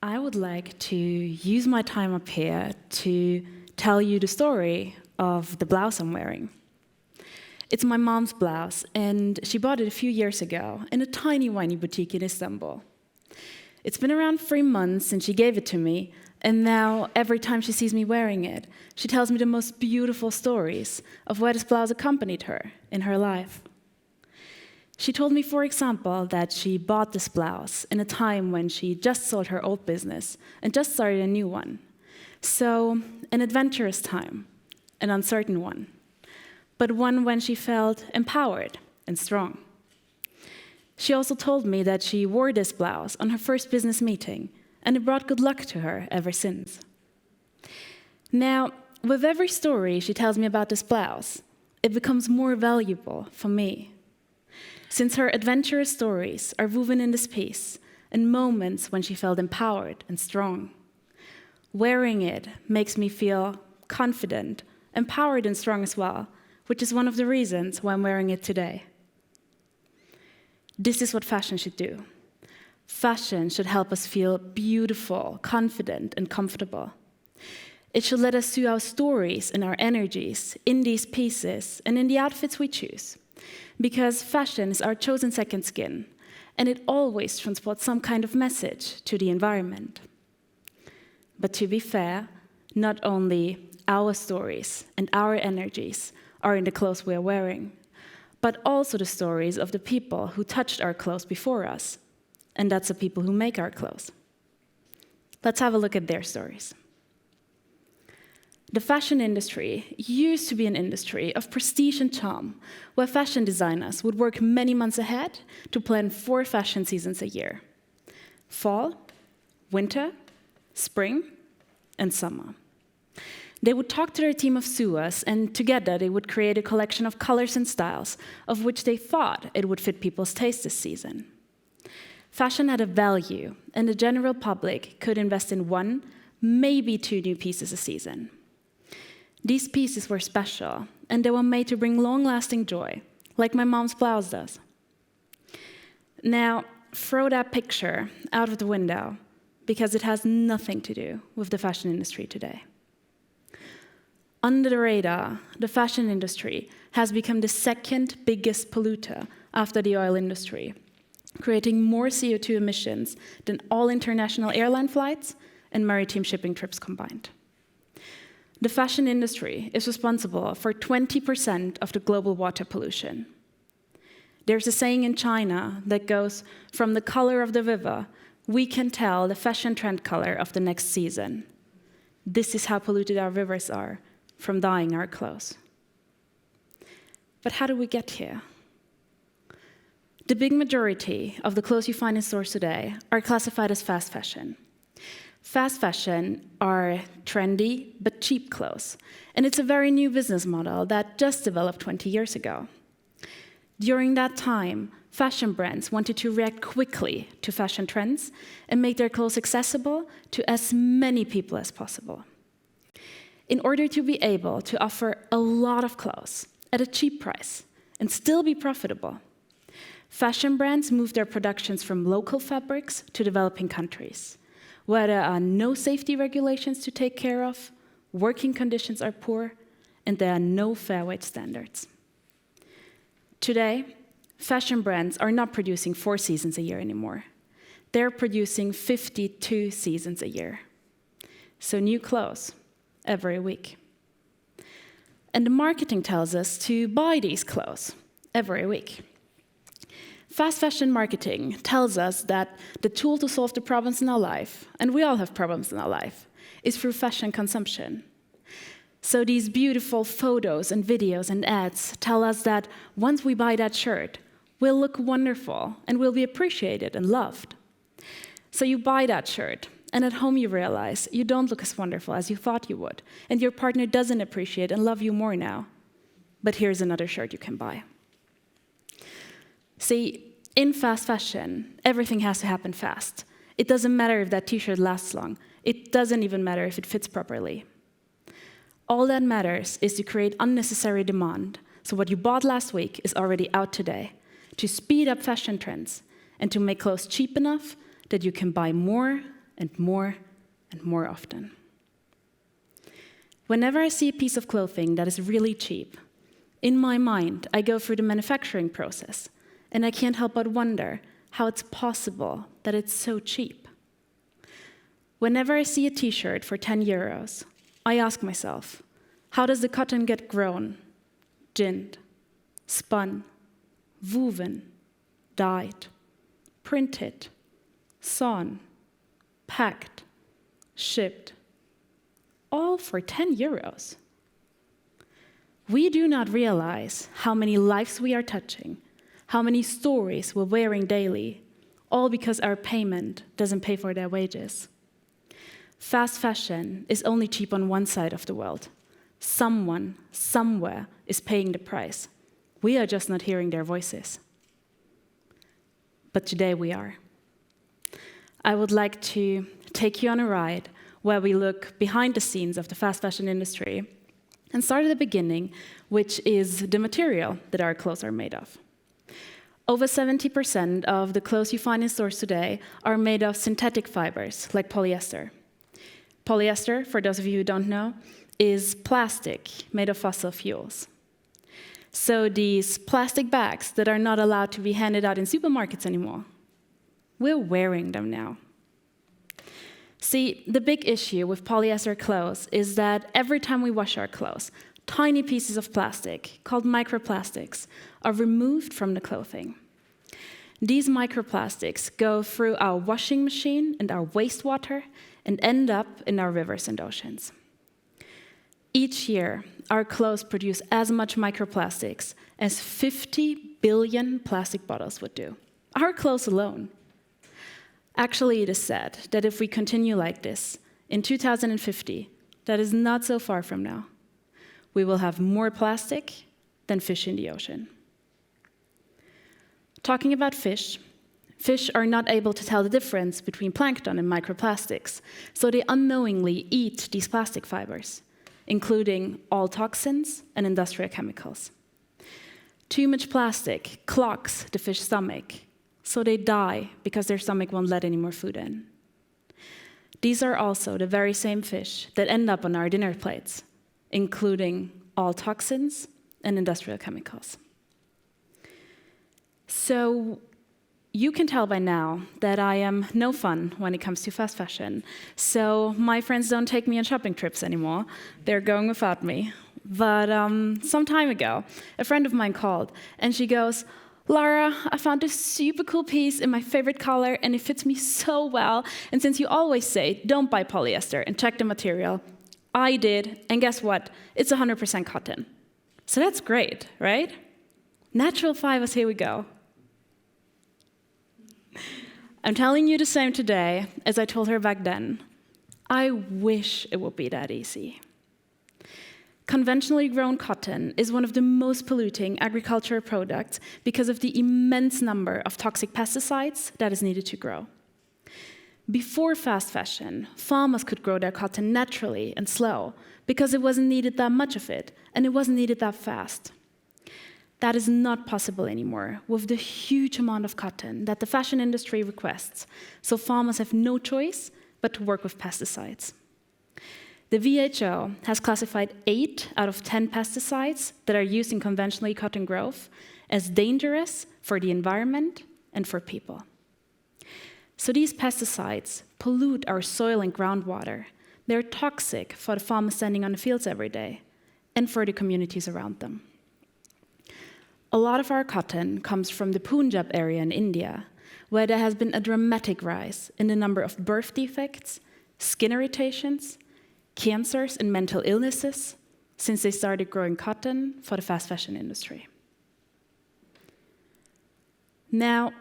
I would like to use my time up here to tell you the story of the blouse I'm wearing. It's my mom's blouse, and she bought it a few years ago in a tiny, whiny boutique in Istanbul. It's been around 3 months since she gave it to me, and now every time she sees me wearing it, she tells me the most beautiful stories of where this blouse accompanied her in her life. She told me, for example, that she bought this blouse in a time when she just sold her old business and just started a new one. So, an adventurous time, an uncertain one, but one when she felt empowered and strong. She also told me that she wore this blouse on her first business meeting, and it brought good luck to her ever since. Now, with every story she tells me about this blouse, it becomes more valuable for me. Since her adventurous stories are woven in this piece, in moments when she felt empowered and strong. Wearing it makes me feel confident, empowered and strong as well, which is one of the reasons why I'm wearing it today. This is what fashion should do. Fashion should help us feel beautiful, confident, and comfortable. It should let us see our stories and our energies in these pieces and in the outfits we choose. Because fashion is our chosen second skin, and it always transports some kind of message to the environment. But to be fair, not only our stories and our energies are in the clothes we are wearing, but also the stories of the people who touched our clothes before us, and that's the people who make our clothes. Let's have a look at their stories. The fashion industry used to be an industry of prestige and charm, where fashion designers would work many months ahead to plan 4 fashion seasons a year: fall, winter, spring, and summer. They would talk to their team of sewers, and together they would create a collection of colors and styles of which they thought it would fit people's taste this season. Fashion had a value, and the general public could invest in 1, maybe 2 new pieces a season. These pieces were special, and they were made to bring long-lasting joy, like my mom's blouse does. Now, throw that picture out of the window, because it has nothing to do with the fashion industry today. Under the radar, the fashion industry has become the second biggest polluter after the oil industry, creating more CO2 emissions than all international airline flights and maritime shipping trips combined. The fashion industry is responsible for 20% of the global water pollution. There's a saying in China that goes, "From the color of the river, we can tell the fashion trend color of the next season." This is how polluted our rivers are from dyeing our clothes. But how do we get here? The big majority of the clothes you find in stores today are classified as fast fashion. Fast fashion are trendy but cheap clothes, and it's a very new business model that just developed 20 years ago. During that time, fashion brands wanted to react quickly to fashion trends and make their clothes accessible to as many people as possible. In order to be able to offer a lot of clothes at a cheap price and still be profitable, fashion brands moved their productions from local fabrics to developing countries, where there are no safety regulations to take care of, working conditions are poor, and there are no fair wage standards. Today, fashion brands are not producing 4 seasons a year anymore. They're producing 52 seasons a year. So new clothes every week. And the marketing tells us to buy these clothes every week. Fast fashion marketing tells us that the tool to solve the problems in our life, and we all have problems in our life, is through fashion consumption. So these beautiful photos and videos and ads tell us that once we buy that shirt, we'll look wonderful and we'll be appreciated and loved. So you buy that shirt, and at home you realize you don't look as wonderful as you thought you would, and your partner doesn't appreciate and love you more now. But here's another shirt you can buy. See, in fast fashion, everything has to happen fast. It doesn't matter if that t-shirt lasts long. It doesn't even matter if it fits properly. All that matters is to create unnecessary demand, so what you bought last week is already out today, to speed up fashion trends, and to make clothes cheap enough that you can buy more and more often. Whenever I see a piece of clothing that is really cheap, in my mind, I go through the manufacturing process, and I can't help but wonder how it's possible that it's so cheap. Whenever I see a t-shirt for 10 euros, I ask myself, how does the cotton get grown, ginned, spun, woven, dyed, printed, sewn, packed, shipped, all for 10 euros? We do not realize how many lives we are touching, how many stories we're wearing daily, all because our payment doesn't pay for their wages. Fast fashion is only cheap on one side of the world. Someone, somewhere, is paying the price. We are just not hearing their voices. But today we are. I would like to take you on a ride where we look behind the scenes of the fast fashion industry and start at the beginning, which is the material that our clothes are made of. Over 70% of the clothes you find in stores today are made of synthetic fibers, like polyester. Polyester, for those of you who don't know, is plastic made of fossil fuels. So these plastic bags that are not allowed to be handed out in supermarkets anymore, we're wearing them now. See, the big issue with polyester clothes is that every time we wash our clothes, tiny pieces of plastic, called microplastics, are removed from the clothing. These microplastics go through our washing machine and our wastewater and end up in our rivers and oceans. Each year, our clothes produce as much microplastics as 50 billion plastic bottles would do. Our clothes alone. Actually, it is said that if we continue like this, in 2050, that is not so far from now, we will have more plastic than fish in the ocean. Talking about fish, fish are not able to tell the difference between plankton and microplastics, so they unknowingly eat these plastic fibers, including all toxins and industrial chemicals. Too much plastic clogs the fish's stomach, so they die because their stomach won't let any more food in. These are also the very same fish that end up on our dinner plates, including all toxins and industrial chemicals. So you can tell by now that I am no fun when it comes to fast fashion. So my friends don't take me on shopping trips anymore. They're going without me. But some time ago, a friend of mine called, and she goes, "Lara, I found this super cool piece in my favorite color, and it fits me so well. And since you always say, don't buy polyester and check the material, I did, and guess what? It's 100% cotton." So that's great, right? Natural fibers, here we go. I'm telling you the same today as I told her back then. I wish it would be that easy. Conventionally grown cotton is one of the most polluting agricultural products because of the immense number of toxic pesticides that is needed to grow. Before fast fashion, farmers could grow their cotton naturally and slow because it wasn't needed that much of it, and it wasn't needed that fast. That is not possible anymore with the huge amount of cotton that the fashion industry requests, so farmers have no choice but to work with pesticides. The WHO has classified 8 out of 10 pesticides that are used in conventionally cotton growth as dangerous for the environment and for people. So these pesticides pollute our soil and groundwater. They're toxic for the farmers standing on the fields every day and for the communities around them. A lot of our cotton comes from the Punjab area in India, where there has been a dramatic rise in the number of birth defects, skin irritations, cancers, and mental illnesses since they started growing cotton for the fast fashion industry. Now,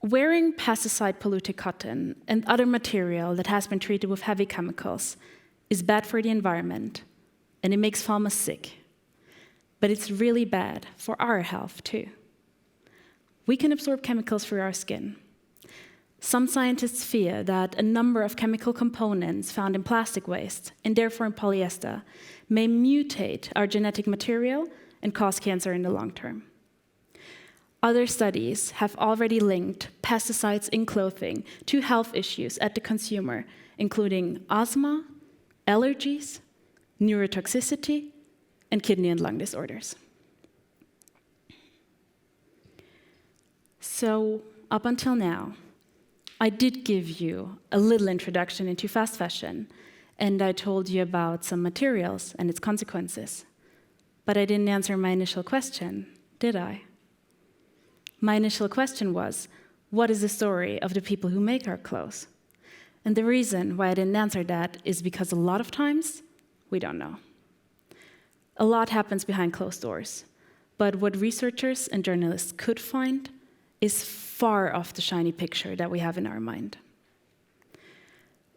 wearing pesticide-polluted cotton and other material that has been treated with heavy chemicals is bad for the environment, and it makes farmers sick. But it's really bad for our health, too. We can absorb chemicals through our skin. Some scientists fear that a number of chemical components found in plastic waste, and therefore in polyester, may mutate our genetic material and cause cancer in the long term. Other studies have already linked pesticides in clothing to health issues at the consumer, including asthma, allergies, neurotoxicity, and kidney and lung disorders. So, up until now, I did give you a little introduction into fast fashion, and I told you about some materials and its consequences. But I didn't answer my initial question, did I? My initial question was, what is the story of the people who make our clothes? And the reason why I didn't answer that is because a lot of times, we don't know. A lot happens behind closed doors, but what researchers and journalists could find is far off the shiny picture that we have in our mind.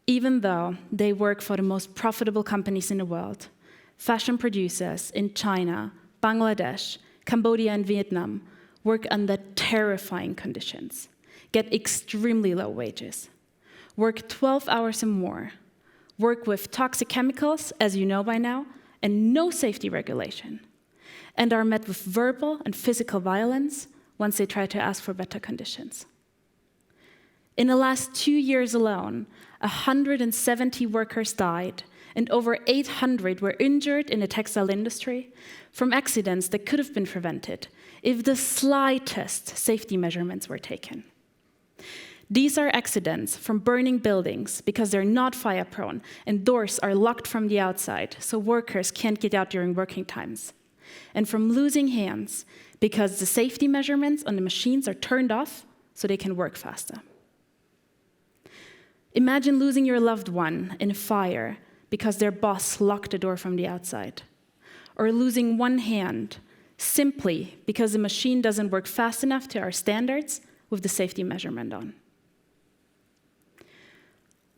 Even though they work for the most profitable companies in the world, fashion producers in China, Bangladesh, Cambodia, and Vietnam work under terrifying conditions, get extremely low wages, work 12 hours or more, work with toxic chemicals, as you know by now, and no safety regulation, and are met with verbal and physical violence once they try to ask for better conditions. In the last 2 years alone, 170 workers died, and over 800 were injured in the textile industry from accidents that could have been prevented if the slightest safety measurements were taken. These are accidents from burning buildings because they're not fire-prone and doors are locked from the outside, so workers can't get out during working times. And from losing hands because the safety measurements on the machines are turned off so they can work faster. Imagine losing your loved one in a fire because their boss locked the door from the outside. Or losing one hand simply because the machine doesn't work fast enough to our standards with the safety measurement on.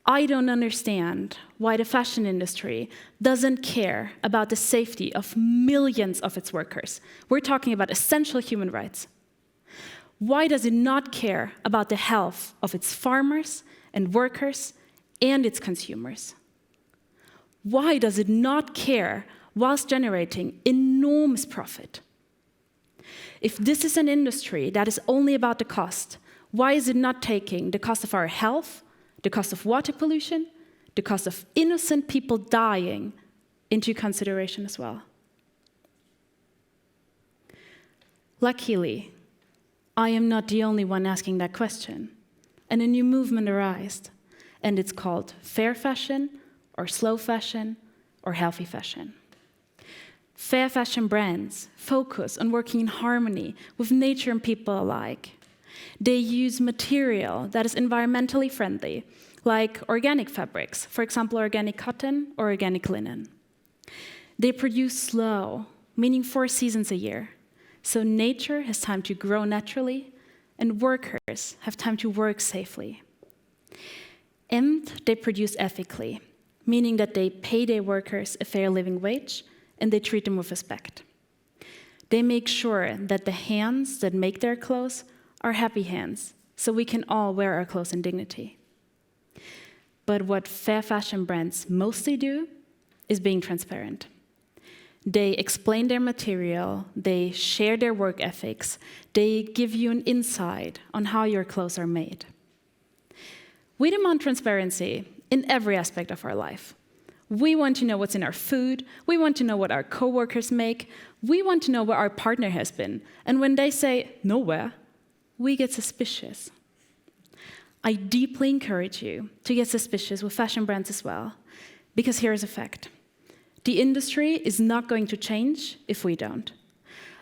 I don't understand why the fashion industry doesn't care about the safety of millions of its workers. We're talking about essential human rights. Why does it not care about the health of its farmers and workers and its consumers? Why does it not care whilst generating enormous profit? If this is an industry that is only about the cost, why is it not taking the cost of our health, the cost of water pollution, the cost of innocent people dying into consideration as well? Luckily, I am not the only one asking that question, and a new movement arose, and it's called fair fashion, or slow fashion, or healthy fashion. Fair fashion brands focus on working in harmony with nature and people alike. They use material that is environmentally friendly, like organic fabrics, for example, organic cotton or organic linen. They produce slow, meaning 4 seasons a year, so nature has time to grow naturally, and workers have time to work safely. And they produce ethically, meaning that they pay their workers a fair living wage and they treat them with respect. They make sure that the hands that make their clothes are happy hands, so we can all wear our clothes in dignity. But what fair fashion brands mostly do is being transparent. They explain their material, they share their work ethics, they give you an insight on how your clothes are made. We demand transparency in every aspect of our life. We want to know what's in our food, we want to know what our coworkers make, we want to know where our partner has been, and when they say nowhere, we get suspicious. I deeply encourage you to get suspicious with fashion brands as well, because here's a fact. The industry is not going to change if we don't.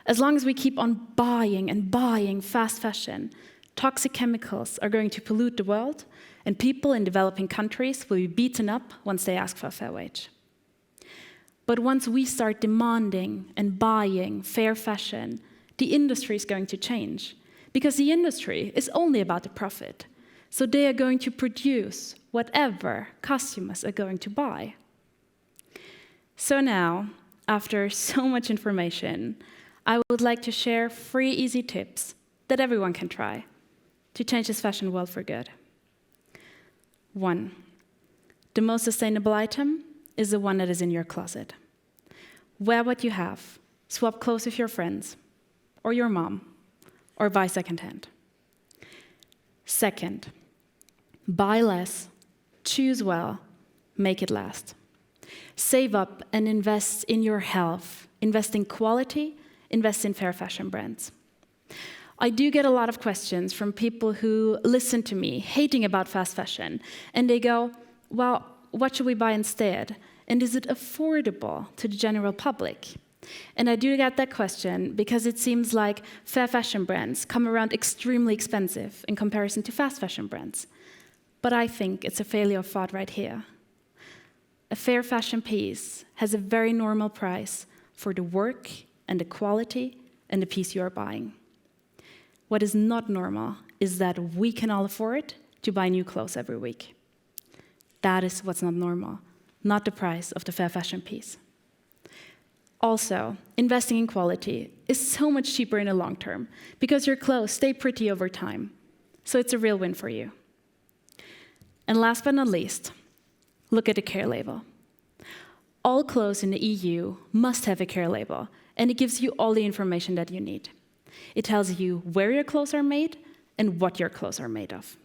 As long as we keep on buying and buying fast fashion, toxic chemicals are going to pollute the world, and people in developing countries will be beaten up once they ask for a fair wage. But once we start demanding and buying fair fashion, the industry is going to change, because the industry is only about the profit. So they are going to produce whatever customers are going to buy. So now, after so much information, I would like to share 3 easy tips that everyone can try to change this fashion world for good. 1, the most sustainable item is the one that is in your closet. Wear what you have, swap clothes with your friends, or your mom, or buy secondhand. 2nd, buy less, Choose well, make it last. Save up and invest in your health. Invest in quality, invest in fair fashion brands. I do get a lot of questions from people who listen to me hating about fast fashion, and they go, well, what should we buy instead? And is it affordable to the general public? And I do get that question because it seems like fair fashion brands come around extremely expensive in comparison to fast fashion brands. But I think it's a failure of thought right here. A fair fashion piece has a very normal price for the work and the quality and the piece you are buying. What is not normal is that we can all afford to buy new clothes every week. That is what's not normal, not the price of the fair fashion piece. Also, investing in quality is so much cheaper in the long term because your clothes stay pretty over time. So it's a real win for you. And last but not least, look at the care label. All clothes in the EU must have a care label, and it gives you all the information that you need. It tells you where your clothes are made and what your clothes are made of.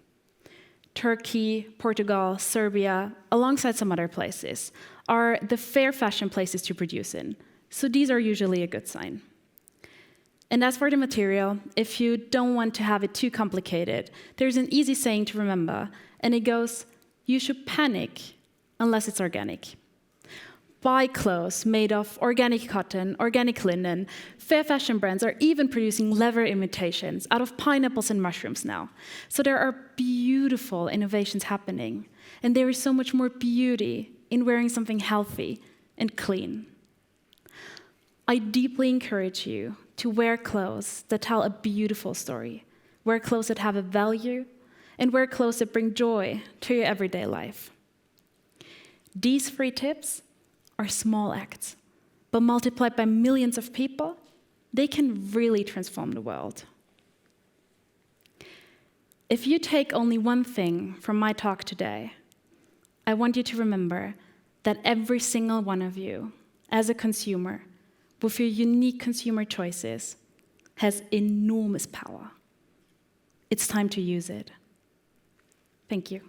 Turkey, Portugal, Serbia, alongside some other places, are the fair fashion places to produce in. So these are usually a good sign. And as for the material, if you don't want to have it too complicated, there's an easy saying to remember, and it goes, you should panic unless it's organic. Buy clothes made of organic cotton, organic linen. Fair fashion brands are even producing leather imitations out of pineapples and mushrooms now. So there are beautiful innovations happening. And there is so much more beauty in wearing something healthy and clean. I deeply encourage you to wear clothes that tell a beautiful story, wear clothes that have a value, and wear clothes that bring joy to your everyday life. These 3 tips are small acts, but multiplied by millions of people, they can really transform the world. If you take only one thing from my talk today, I want you to remember that every single one of you, as a consumer, with your unique consumer choices, has enormous power. It's time to use it. Thank you.